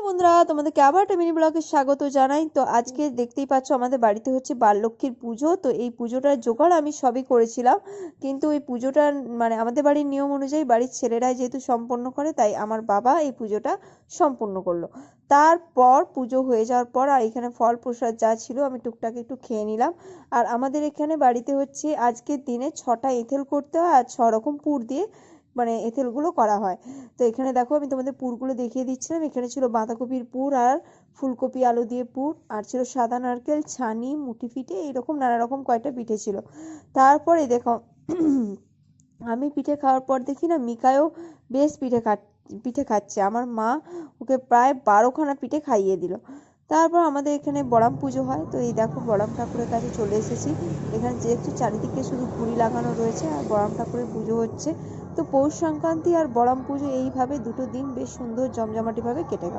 বন্ধুরা, তোমাদেরকে আবার একটা মিনি ব্লগে স্বাগত জানাই। তো আজকে দেখতেই পাচ্ছ আমাদের বাড়িতে হচ্ছে বাললক্ষ্মীর পুজো। তো এই পুজোটার জোগাড় আমি সবই করেছিলাম, কিন্তু এই পুজোটা মানে আমাদের বাড়ির নিয়ম অনুযায়ী বাড়ির ছেলেরাই যেহেতু সম্পন্ন করে, তাই আমার বাবা এই পুজোটা সম্পূর্ণ করলো। তারপর পুজো হয়ে যাওয়ার পর আর এখানে ফল প্রসাদ যা ছিল আমি টুকটাক একটু খেয়ে নিলাম। আর আমাদের এখানে বাড়িতে হচ্ছে আজকের দিনে 6টা এঁথেল করতে হয় আর 6 রকম পুর দিয়ে মানে এঁথেলগুলো করা হয়। তো এখানে দেখো আমি তোমাদের পুরগুলো দেখিয়ে দিচ্ছিলাম। এখানে ছিল বাঁধাকপির পুর আর ফুলকপি আলু দিয়ে পুর, আর ছিল সাদা নারকেল, ছানি, মুঠি পিঠে, এইরকম নানা রকম কয়টা পিঠে ছিল। তারপরে দেখো আমি পিঠে খাওয়ার পর দেখি না মিকায়ও বেশ পিঠে খাচ্ছে। আমার মা ওকে প্রায় 12খানা পিঠে খাইয়ে দিল। তারপর আমাদের এখানে বড়াম পুজো হয়। তো এই দেখো বড়াম ঠাকুরের কাছে চলে এসেছি। এখানে যেহেতু চারিদিকে শুধু ঘুড়ি লাগানো রয়েছে আর বড়াম ঠাকুরের পুজো হচ্ছে। তো পৌষ সংক্রান্তি আর বড়াম পুজো এইভাবে দুটো দিন বেশ সুন্দর জমজমাটিভাবে কেটে গেল।